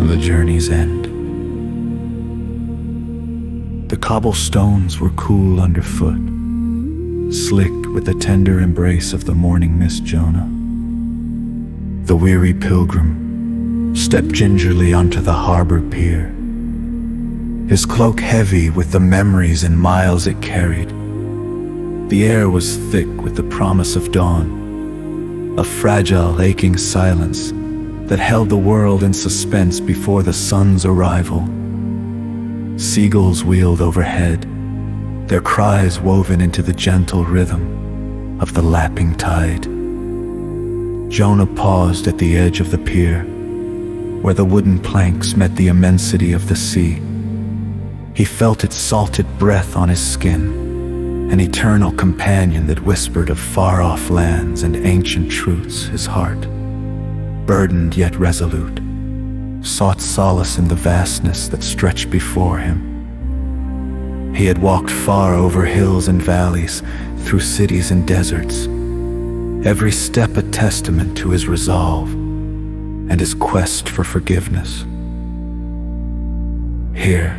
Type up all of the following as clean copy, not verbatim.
the journey's end. The cobblestones were cool underfoot, slick with the tender embrace of the morning mist Jonah. The weary pilgrim stepped gingerly onto the harbor pier, his cloak heavy with the memories and miles it carried. The air was thick with the promise of dawn, a fragile, aching silence that held the world in suspense before the sun's arrival. Seagulls wheeled overhead, their cries woven into the gentle rhythm of the lapping tide. Jonah paused at the edge of the pier, where the wooden planks met the immensity of the sea. He felt its salted breath on his skin, an eternal companion that whispered of far-off lands and ancient truths. His heart, burdened yet resolute, sought solace in the vastness that stretched before him. He had walked far over hills and valleys, through cities and deserts, every step a testament to his resolve and his quest for forgiveness. Here,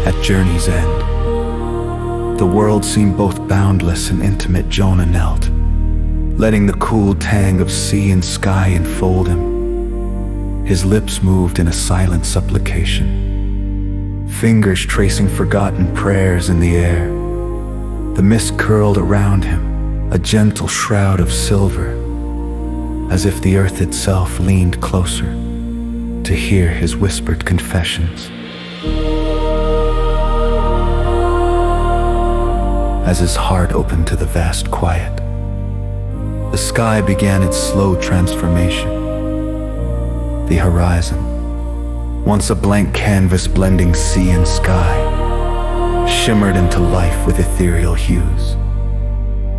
at journey's end, the world seemed both boundless and intimate. Jonah knelt, letting the cool tang of sea and sky enfold him. His lips moved in a silent supplication, fingers tracing forgotten prayers in the air. The mist curled around him, a gentle shroud of silver, as if the earth itself leaned closer to hear his whispered confessions. As his heart opened to the vast quiet, the sky began its slow transformation. The horizon, once a blank canvas blending sea and sky, shimmered into life with ethereal hues.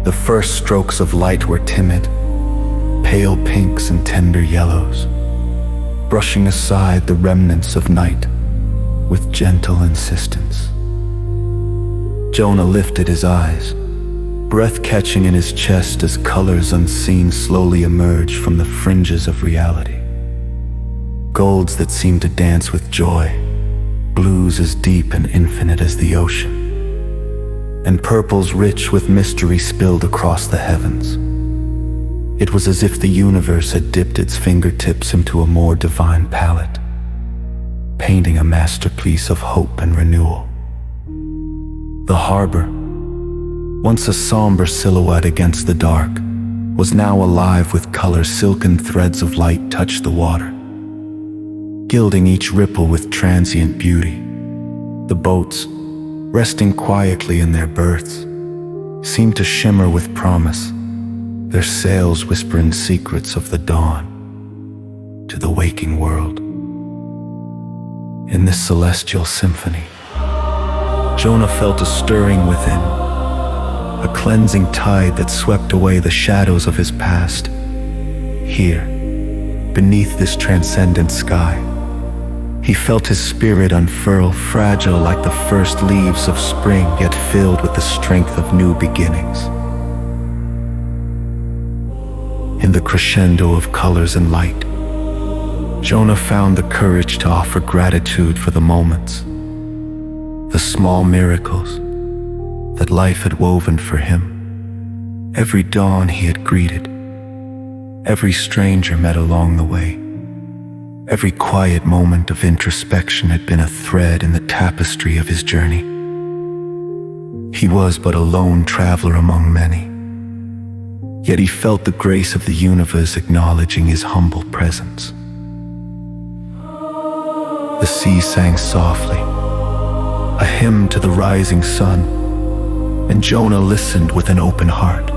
The first strokes of light were timid, pale pinks and tender yellows, brushing aside the remnants of night with gentle insistence. Jonah lifted his eyes, breath catching in his chest as colors unseen slowly emerged from the fringes of reality. Golds that seemed to dance with joy, blues as deep and infinite as the ocean, and purples rich with mystery spilled across the heavens. It was as if the universe had dipped its fingertips into a more divine palette, painting a masterpiece of hope and renewal. The harbor, once a somber silhouette against the dark, was now alive with color. Silken threads of light touched the water, gilding each ripple with transient beauty. The boats, resting quietly in their berths, seemed to shimmer with promise, their sails whispering secrets of the dawn to the waking world. In this celestial symphony, Jonah felt a stirring within, a cleansing tide that swept away the shadows of his past. Here, beneath this transcendent sky, he felt his spirit unfurl, fragile like the first leaves of spring, yet filled with the strength of new beginnings. In the crescendo of colors and light, Jonah found the courage to offer gratitude for the moments, the small miracles that life had woven for him. Every dawn he had greeted, every stranger met along the way, every quiet moment of introspection had been a thread in the tapestry of his journey. He was but a lone traveler among many, yet he felt the grace of the universe acknowledging his humble presence. The sea sang softly, a hymn to the rising sun, and Jonah listened with an open heart.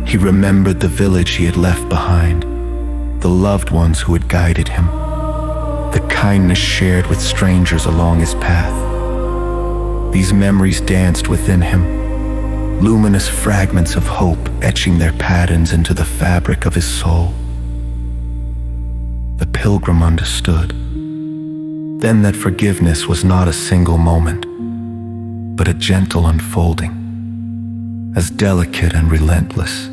He remembered the village he had left behind, the loved ones who had guided him, the kindness shared with strangers along his path. These memories danced within him, luminous fragments of hope etching their patterns into the fabric of his soul. The pilgrim understood then that forgiveness was not a single moment, but a gentle unfolding, as delicate and relentless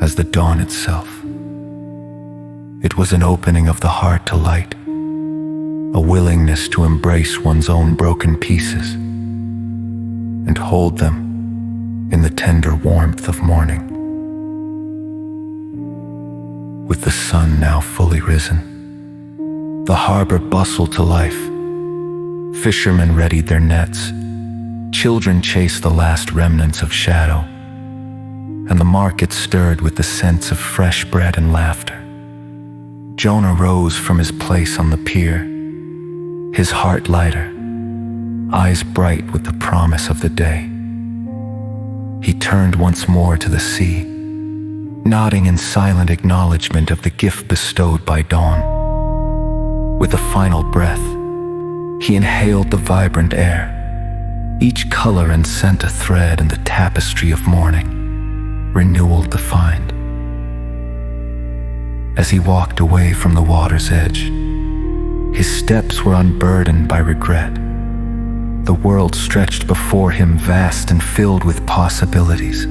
as the dawn itself. It was an opening of the heart to light, a willingness to embrace one's own broken pieces and hold them in the tender warmth of morning. With the sun now fully risen, the harbor bustled to life. Fishermen readied their nets, children chased the last remnants of shadow, and the market stirred with the scents of fresh bread and laughter. Jonah rose from his place on the pier, his heart lighter, eyes bright with the promise of the day. He turned once more to the sea, nodding in silent acknowledgement of the gift bestowed by dawn. With a final breath, he inhaled the vibrant air, each color and scent a thread in the tapestry of morning, renewal defined. As he walked away from the water's edge, his steps were unburdened by regret. The world stretched before him vast and filled with possibilities.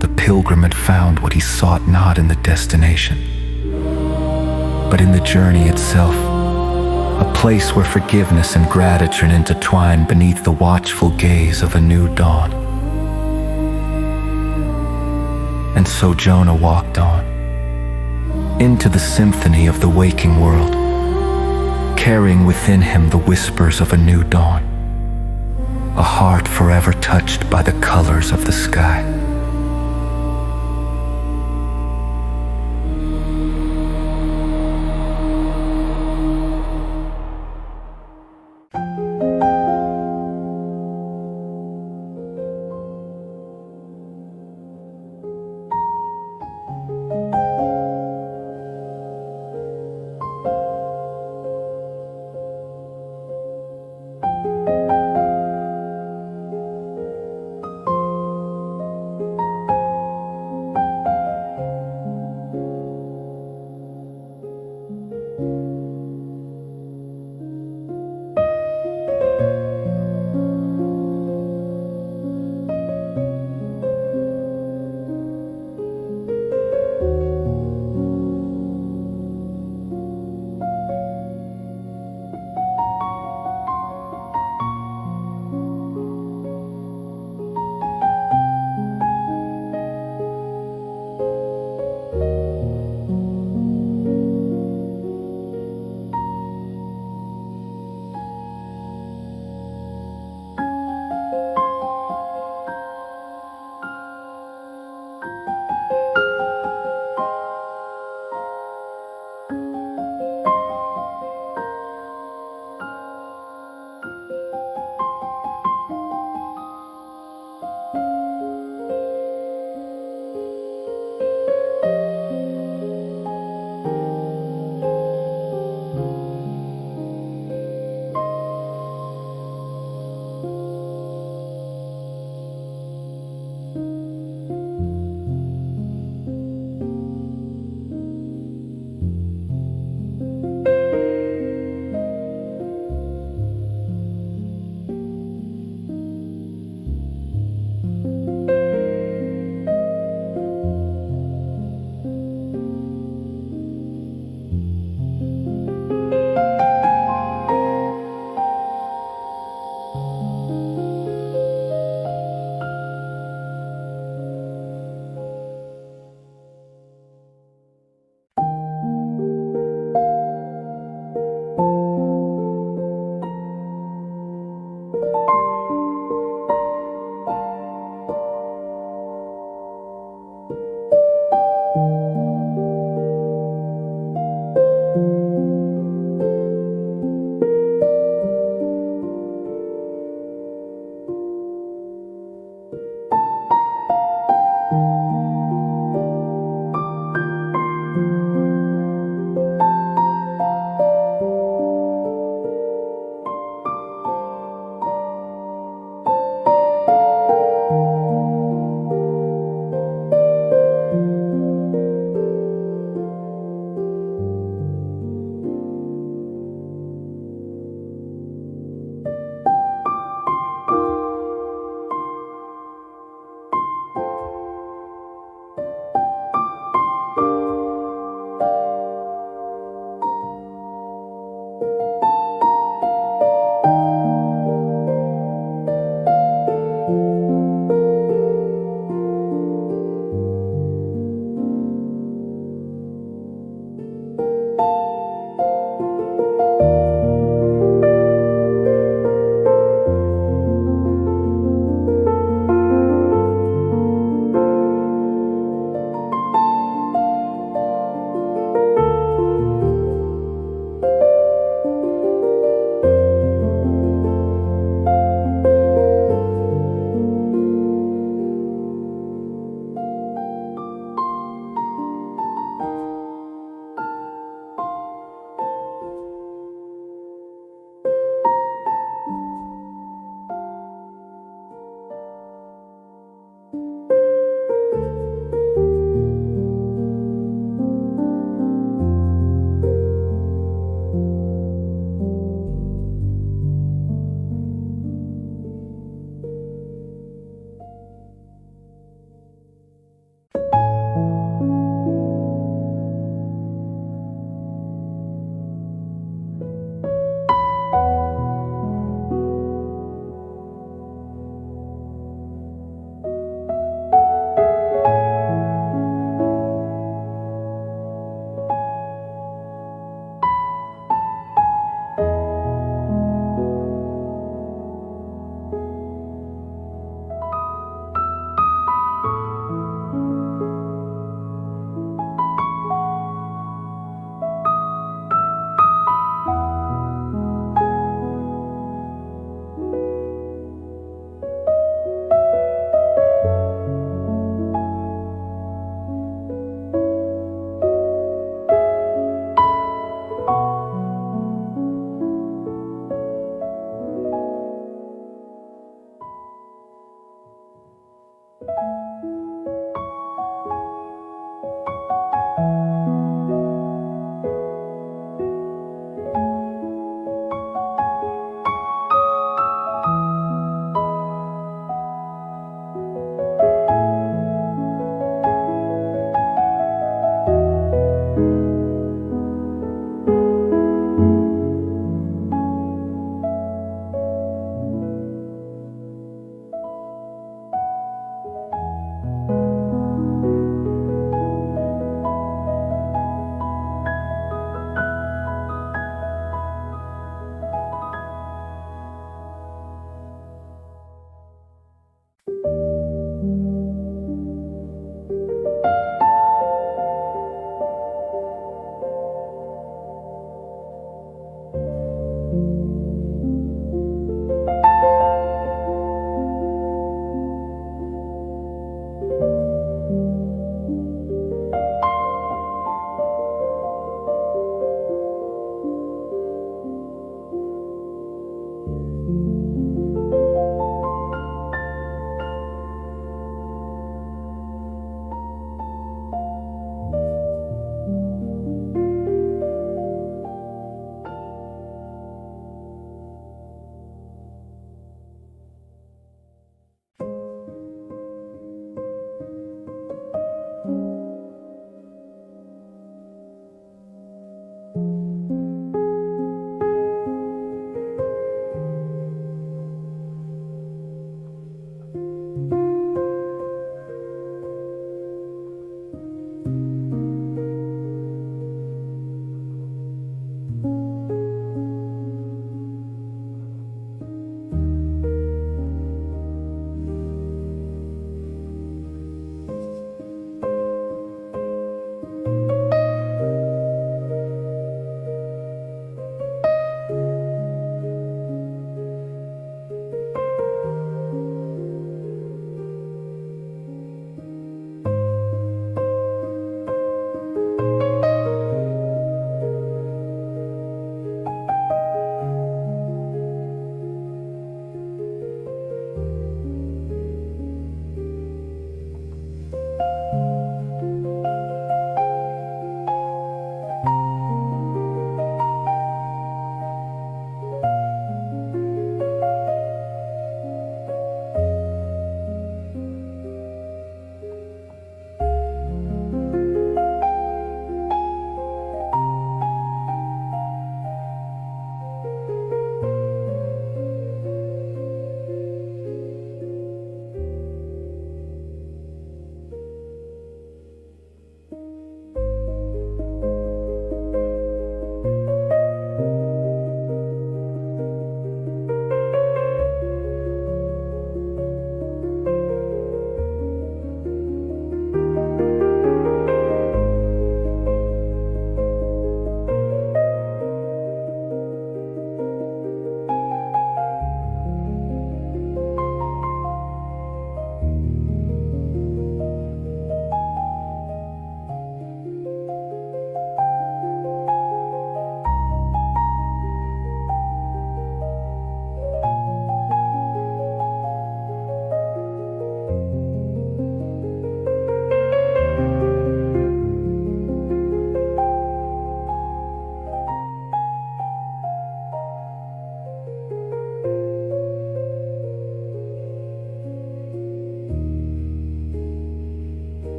The pilgrim had found what he sought not in the destination, but in the journey itself, a place where forgiveness and gratitude intertwine beneath the watchful gaze of a new dawn. And so Jonah walked on, into the symphony of the waking world, carrying within him the whispers of a new dawn, a heart forever touched by the colors of the sky.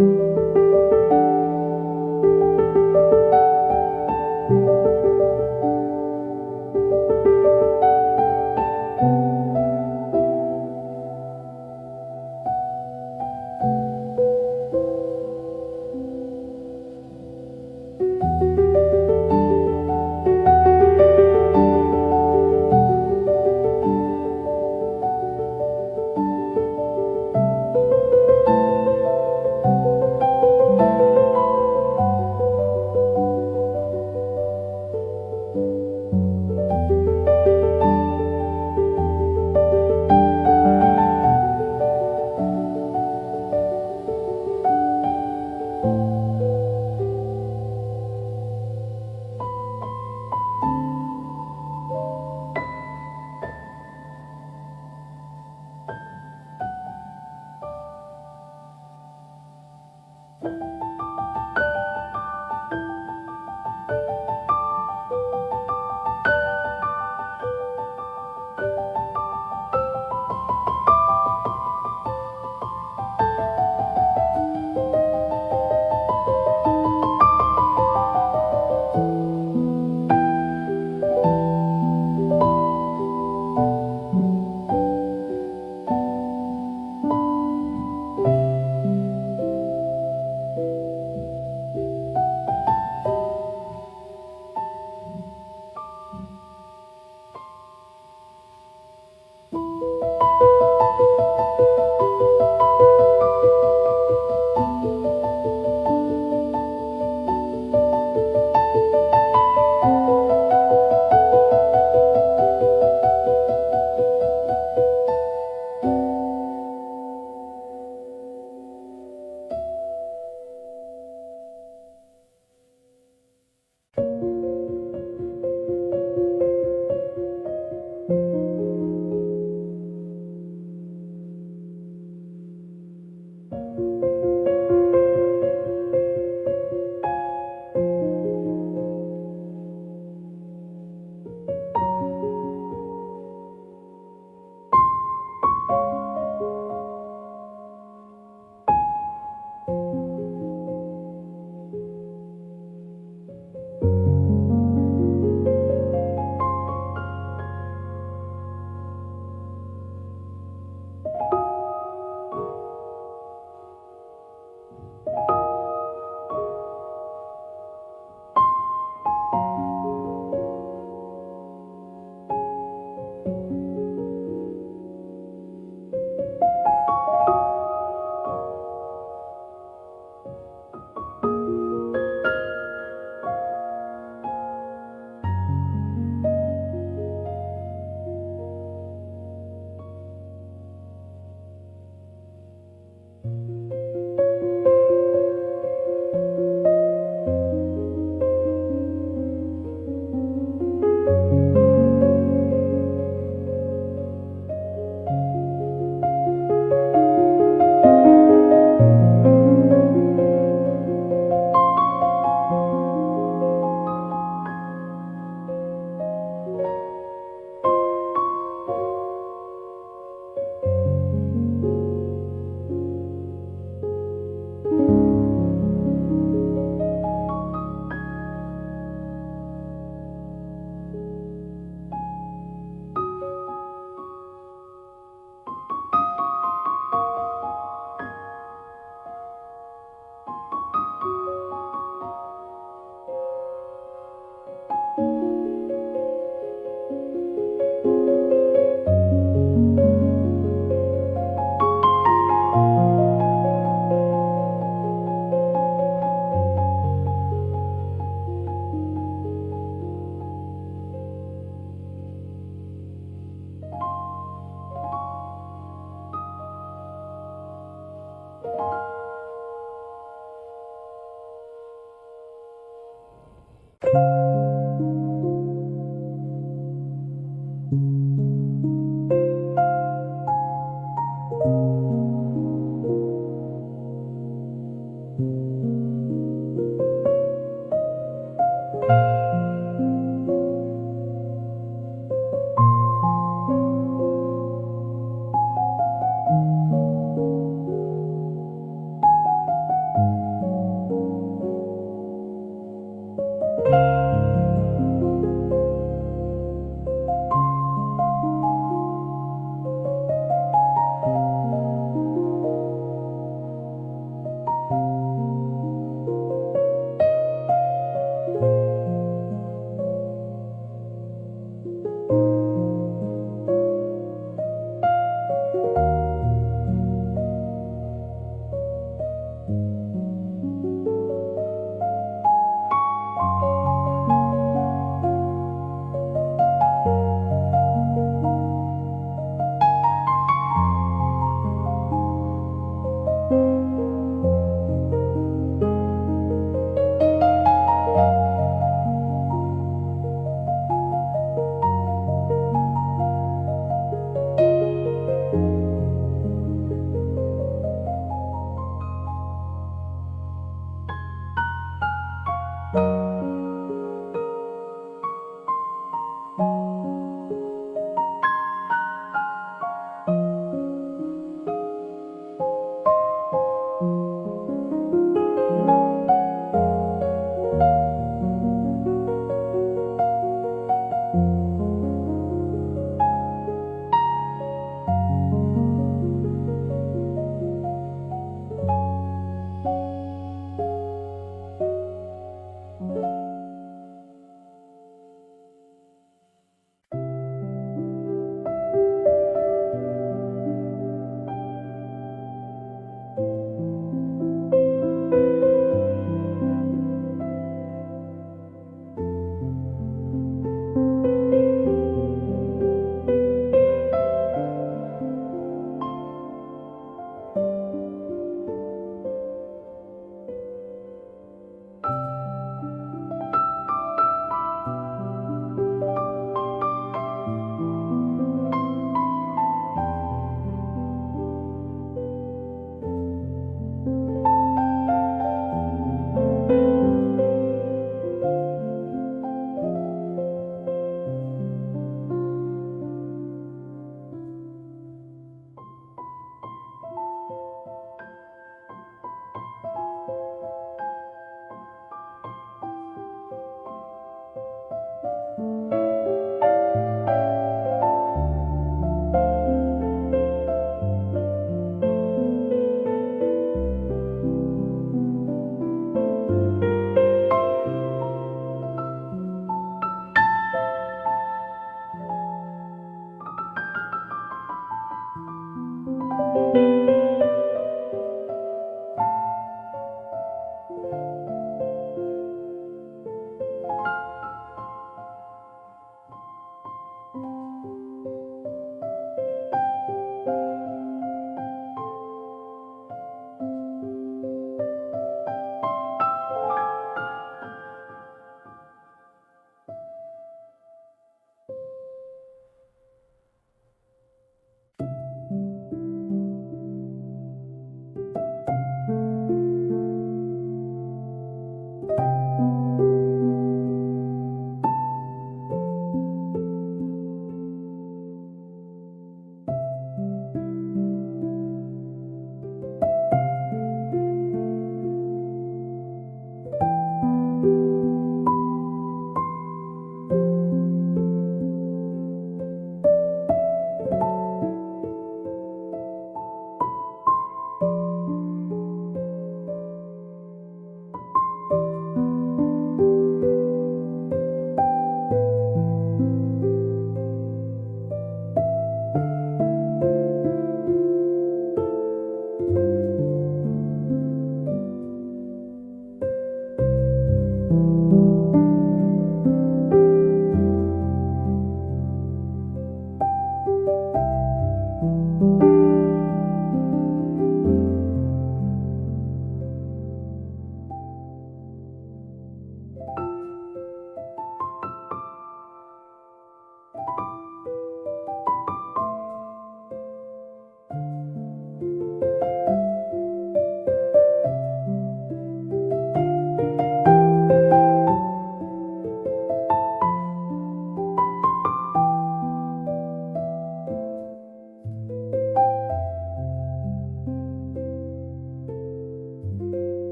you